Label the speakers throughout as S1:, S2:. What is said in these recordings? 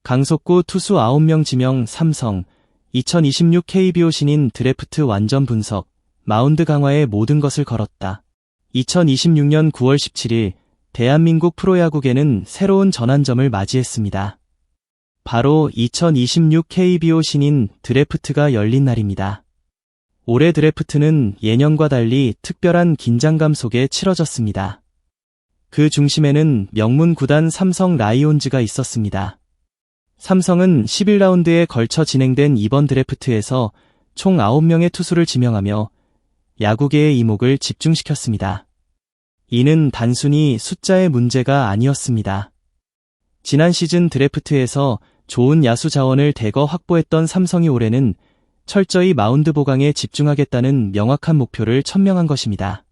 S1: 강속구 투수 9명 지명 삼성 2026 KBO 신인 드래프트 완전 분석 마운드 강화에 모든 것을 걸었다. 2026년 9월 17일 대한민국 프로야구계는 새로운 전환점을 맞이했습니다. 바로 2026 KBO 신인 드래프트가 열린 날입니다. 올해 드래프트는 예년과 달리 특별한 긴장감 속에 치러졌습니다. 그 중심에는 명문 구단 삼성 라이온즈가 있었습니다. 삼성은 11라운드에 걸쳐 진행된 이번 드래프트에서 총 9명의 투수를 지명하며 야구계의 이목을 집중시켰습니다. 이는 단순히 숫자의 문제가 아니었습니다. 지난 시즌 드래프트에서 좋은 야수 자원을 대거 확보했던 삼성이 올해는 철저히 마운드 보강에 집중하겠다는 명확한 목표를 천명한 것입니다.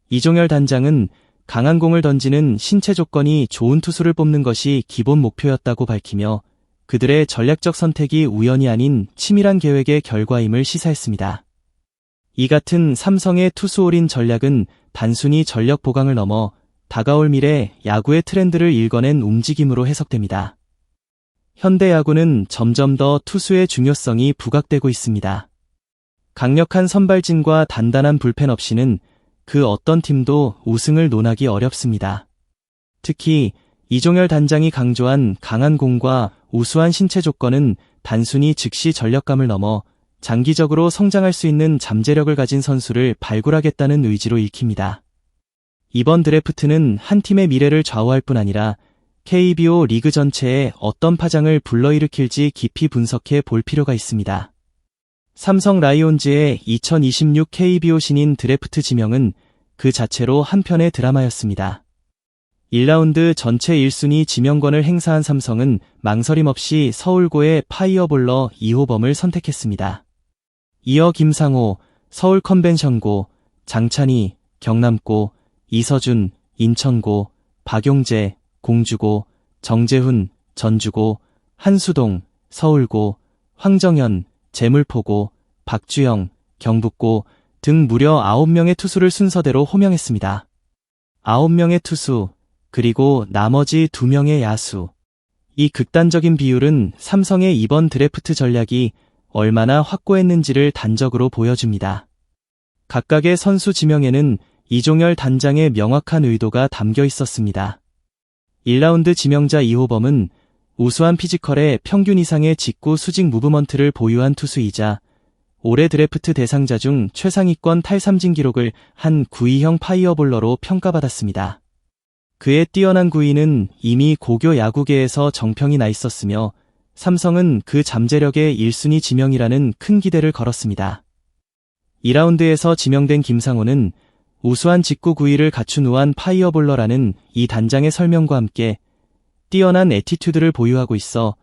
S1: 이종열 단장은 강한 공을 던지는 신체 조건이 좋은 투수를 뽑는 것이 기본 목표였다고 밝히며 그들의 전략적 선택이 우연이 아닌 치밀한 계획의 결과임을 시사했습니다. 이 같은 삼성의 투수 올인 전략은 단순히 전력 보강을 넘어 다가올 미래 야구의 트렌드를 읽어낸 움직임으로 해석됩니다. 현대 야구는 점점 더 투수의 중요성이 부각되고 있습니다. 강력한 선발진과 단단한 불펜 없이는 그 어떤 팀도 우승을 논하기 어렵습니다. 특히 이종열 단장이 강조한 강한 공과 우수한 신체 조건은 단순히 즉시 전력감을 넘어 장기적으로 성장할 수 있는 잠재력을 가진 선수를 발굴하겠다는 의지로 읽힙니다. 이번 드래프트는 한 팀의 미래를 좌우할 뿐 아니라 KBO 리그 전체에 어떤 파장을 불러일으킬지 깊이 분석해 볼 필요가 있습니다. 삼성 라이온즈의 2026 KBO 신인 드래프트 지명은 그 자체로 한 편의 드라마였습니다. 1라운드 전체 1순위 지명권을 행사한 삼성은 망설임 없이 서울고의 파이어볼러 이호범을 선택했습니다. 이어 김상호, 서울 컨벤션고, 장찬희, 경남고, 이서준, 인천고, 박용재, 공주고, 정재훈, 전주고, 한수동, 서울고, 황정현, 재물포고, 박주영, 경북고 등 무려 9명의 투수를 순서대로 호명했습니다. 9명의 투수, 그리고 나머지 2명의 야수. 이 극단적인 비율은 삼성의 이번 드래프트 전략이 얼마나 확고했는지를 단적으로 보여줍니다. 각각의 선수 지명에는 이종열 단장의 명확한 의도가 담겨 있었습니다. 1라운드 지명자 이호범은 우수한 피지컬에 평균 이상의 직구 수직 무브먼트를 보유한 투수이자 올해 드래프트 대상자 중 최상위권 탈삼진 기록을 한 구위형 파이어볼러로 평가받았습니다. 그의 뛰어난 구위는 이미 고교 야구계에서 정평이 나 있었으며 삼성은 그 잠재력의 1순위 지명이라는 큰 기대를 걸었습니다. 2라운드에서 지명된 김상호는 우수한 직구 구위를 갖춘 우한 파이어볼러라는 이 단장의 설명과 함께 뛰어난 애티튜드를 보유하고 있어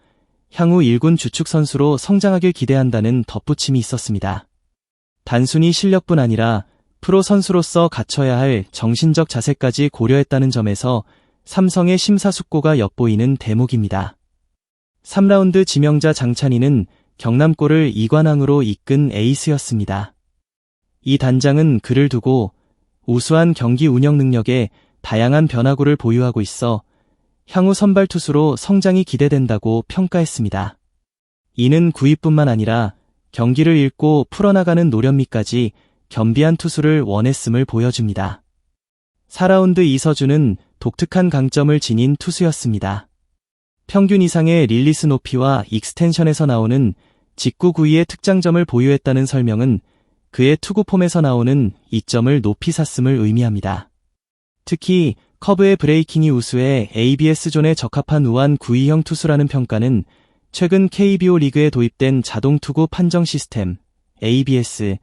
S1: 향후 1군 주축 선수로 성장하길 기대한다는 덧붙임이 있었습니다. 단순히 실력뿐 아니라 프로 선수로서 갖춰야 할 정신적 자세까지 고려했다는 점에서 삼성의 심사숙고가 엿보이는 대목입니다. 3라운드 지명자 장찬희는 경남고를 이관왕으로 이끈 에이스였습니다. 이 단장은 그를 두고 우수한 경기 운영 능력에 다양한 변화구를 보유하고 있어 향후 선발 투수로 성장이 기대된다고 평가했습니다. 이는 구위뿐만 아니라 경기를 읽고 풀어나가는 노련미까지 겸비한 투수를 원했음을 보여줍니다. 4라운드 이서준은 독특한 강점을 지닌 투수였습니다. 평균 이상의 릴리스 높이와 익스텐션에서 나오는 직구 구위의 특장점을 보유했다는 설명은 그의 투구 폼에서 나오는 이점을 높이 샀음을 의미합니다. 특히 커브의 브레이킹이 우수해 ABS존에 적합한 우한 구위형 투수라는 평가는 최근 KBO 리그에 도입된 자동 투구 판정 시스템 ABS에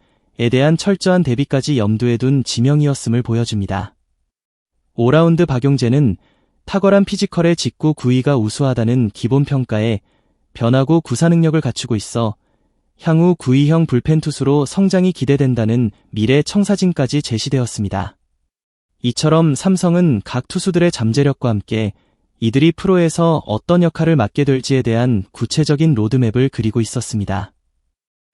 S1: 대한 철저한 대비까지 염두에 둔 지명이었음을 보여줍니다. 5라운드 박용재는 탁월한 피지컬의 직구 구위가 우수하다는 기본 평가에 변화구 구사 능력을 갖추고 있어 향후 구위형 불펜 투수로 성장이 기대된다는 미래 청사진까지 제시되었습니다. 이처럼 삼성은 각 투수들의 잠재력과 함께 이들이 프로에서 어떤 역할을 맡게 될지에 대한 구체적인 로드맵을 그리고 있었습니다.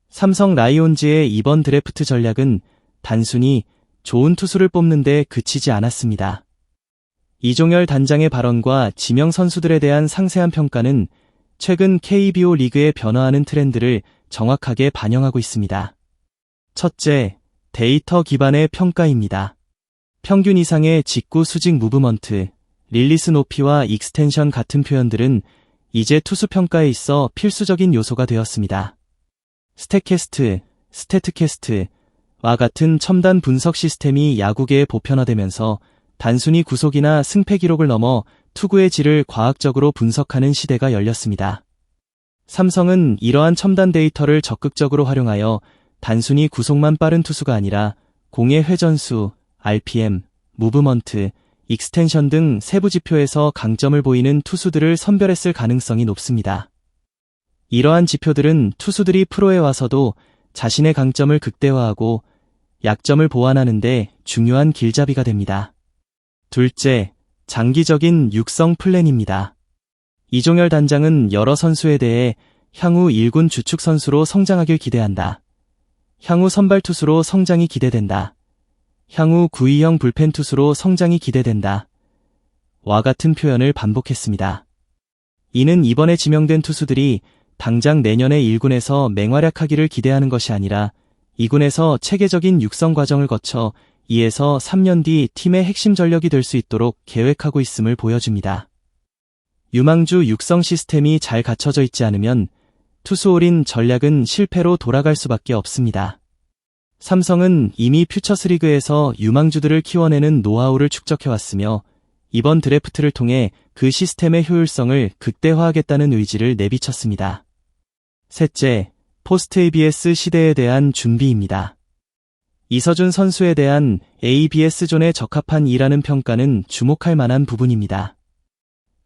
S1: 삼성 라이온즈의 이번 드래프트 전략은 단순히 좋은 투수를 뽑는 데 그치지 않았습니다. 이종열 단장의 발언과 지명 선수들에 대한 상세한 평가는 최근 KBO 리그의 변화하는 트렌드를 정확하게 반영하고 있습니다. 첫째, 데이터 기반의 평가입니다. 평균 이상의 직구 수직 무브먼트, 릴리스 높이와 익스텐션 같은 표현들은 이제 투수 평가에 있어 필수적인 요소가 되었습니다. 스탯캐스트, 스태트캐스트와 같은 첨단 분석 시스템이 야구계에 보편화되면서 단순히 구속이나 승패 기록을 넘어 투구의 질을 과학적으로 분석하는 시대가 열렸습니다. 삼성은 이러한 첨단 데이터를 적극적으로 활용하여 단순히 구속만 빠른 투수가 아니라 공의 회전수, RPM, 무브먼트, 익스텐션 등 세부 지표에서 강점을 보이는 투수들을 선별했을 가능성이 높습니다. 이러한 지표들은 투수들이 프로에 와서도 자신의 강점을 극대화하고 약점을 보완하는 데 중요한 길잡이가 됩니다. 둘째, 장기적인 육성 플랜입니다. 이종열 단장은 여러 선수에 대해 향후 1군 주축 선수로 성장하길 기대한다. 향후 선발 투수로 성장이 기대된다. 향후 구위형 불펜 투수로 성장이 기대된다. 와 같은 표현을 반복했습니다. 이는 이번에 지명된 투수들이 당장 내년에 1군에서 맹활약하기를 기대하는 것이 아니라 2군에서 체계적인 육성 과정을 거쳐 2에서 3년 뒤 팀의 핵심 전력이 될 수 있도록 계획하고 있음을 보여줍니다. 유망주 육성 시스템이 잘 갖춰져 있지 않으면 투수 올인 전략은 실패로 돌아갈 수밖에 없습니다. 삼성은 이미 퓨처스리그에서 유망주들을 키워내는 노하우를 축적해왔으며 이번 드래프트를 통해 그 시스템의 효율성을 극대화하겠다는 의지를 내비쳤습니다. 셋째, 포스트 ABS 시대에 대한 준비입니다. 이서준 선수에 대한 ABS존에 적합한 이라는 평가는 주목할 만한 부분입니다.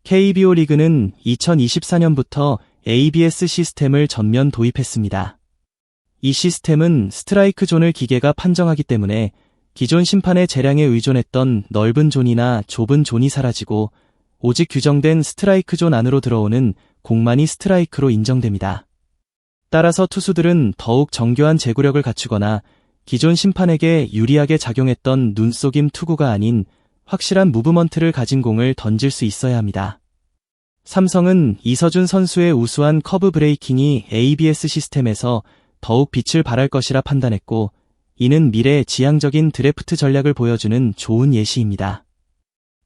S1: KBO 리그는 2024년부터 ABS 시스템을 전면 도입했습니다. 이 시스템은 스트라이크 존을 기계가 판정하기 때문에 기존 심판의 재량에 의존했던 넓은 존이나 좁은 존이 사라지고 오직 규정된 스트라이크 존 안으로 들어오는 공만이 스트라이크로 인정됩니다. 따라서 투수들은 더욱 정교한 제구력을 갖추거나 기존 심판에게 유리하게 작용했던 눈속임 투구가 아닌 확실한 무브먼트를 가진 공을 던질 수 있어야 합니다. 삼성은 이서준 선수의 우수한 커브 브레이킹이 ABS 시스템에서 더욱 빛을 발할 것이라 판단했고 이는 미래의 지향적인 드래프트 전략을 보여주는 좋은 예시입니다.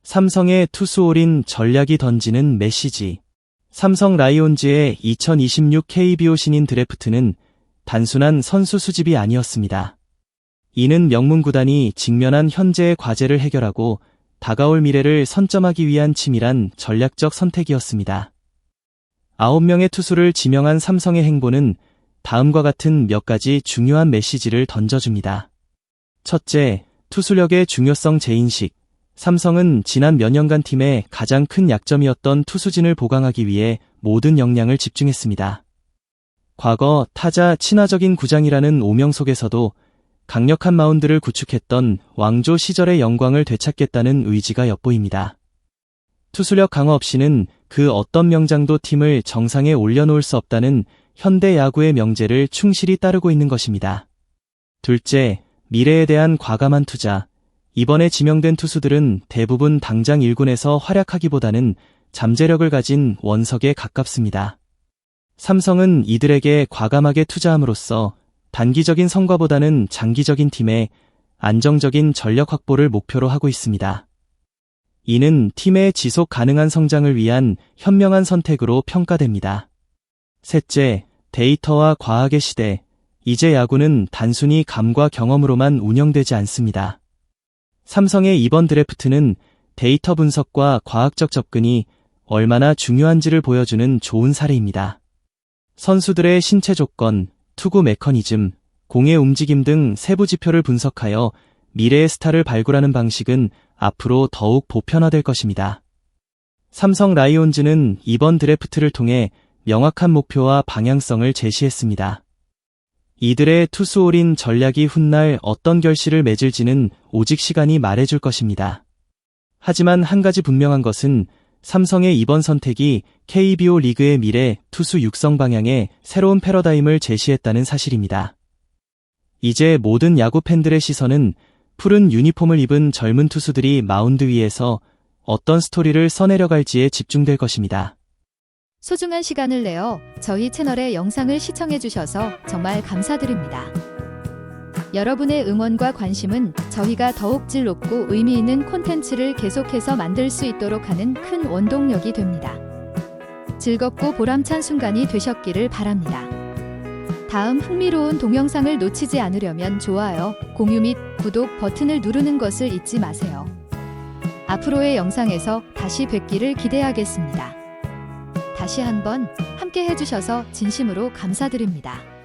S1: 삼성의 투수 올인 전략이 던지는 메시지. 삼성 라이온즈의 2026 KBO 신인 드래프트는 단순한 선수 수집이 아니었습니다. 이는 명문 구단이 직면한 현재의 과제를 해결하고 다가올 미래를 선점하기 위한 치밀한 전략적 선택이었습니다. 9명의 투수를 지명한 삼성의 행보는 다음과 같은 몇 가지 중요한 메시지를 던져줍니다. 첫째, 투수력의 중요성 재인식. 삼성은 지난 몇 년간 팀의 가장 큰 약점이었던 투수진을 보강하기 위해 모든 역량을 집중했습니다. 과거 타자 친화적인 구장이라는 오명 속에서도 강력한 마운드를 구축했던 왕조 시절의 영광을 되찾겠다는 의지가 엿보입니다. 투수력 강화 없이는 그 어떤 명장도 팀을 정상에 올려놓을 수 없다는 현대 야구의 명제를 충실히 따르고 있는 것입니다. 둘째, 미래에 대한 과감한 투자. 이번에 지명된 투수들은 대부분 당장 1군에서 활약하기보다는 잠재력을 가진 원석에 가깝습니다. 삼성은 이들에게 과감하게 투자함으로써 단기적인 성과보다는 장기적인 팀의 안정적인 전력 확보를 목표로 하고 있습니다. 이는 팀의 지속 가능한 성장을 위한 현명한 선택으로 평가됩니다. 셋째, 데이터와 과학의 시대. 이제 야구는 단순히 감과 경험으로만 운영되지 않습니다. 삼성의 이번 드래프트는 데이터 분석과 과학적 접근이 얼마나 중요한지를 보여주는 좋은 사례입니다. 선수들의 신체 조건, 투구 메커니즘, 공의 움직임 등 세부 지표를 분석하여 미래의 스타를 발굴하는 방식은 앞으로 더욱 보편화될 것입니다. 삼성 라이온즈는 이번 드래프트를 통해 명확한 목표와 방향성을 제시했습니다. 이들의 투수 올인 전략이 훗날 어떤 결실을 맺을지는 오직 시간이 말해줄 것입니다. 하지만 한 가지 분명한 것은 삼성의 이번 선택이 KBO 리그의 미래 투수 육성 방향에 새로운 패러다임을 제시했다는 사실입니다. 이제 모든 야구 팬들의 시선은 푸른 유니폼을 입은 젊은 투수들이 마운드 위에서 어떤 스토리를 써내려갈지에 집중될 것입니다.
S2: 소중한 시간을 내어 저희 채널의 영상을 시청해주셔서 정말 감사드립니다. 여러분의 응원과 관심은 저희가 더욱 질 높고 의미 있는 콘텐츠를 계속해서 만들 수 있도록 하는 큰 원동력이 됩니다. 즐겁고 보람찬 순간이 되셨기를 바랍니다. 다음 흥미로운 동영상을 놓치지 않으려면 좋아요, 공유 및 구독 버튼을 누르는 것을 잊지 마세요. 앞으로의 영상에서 다시 뵙기를 기대하겠습니다. 다시 한번 함께 해주셔서 진심으로 감사드립니다.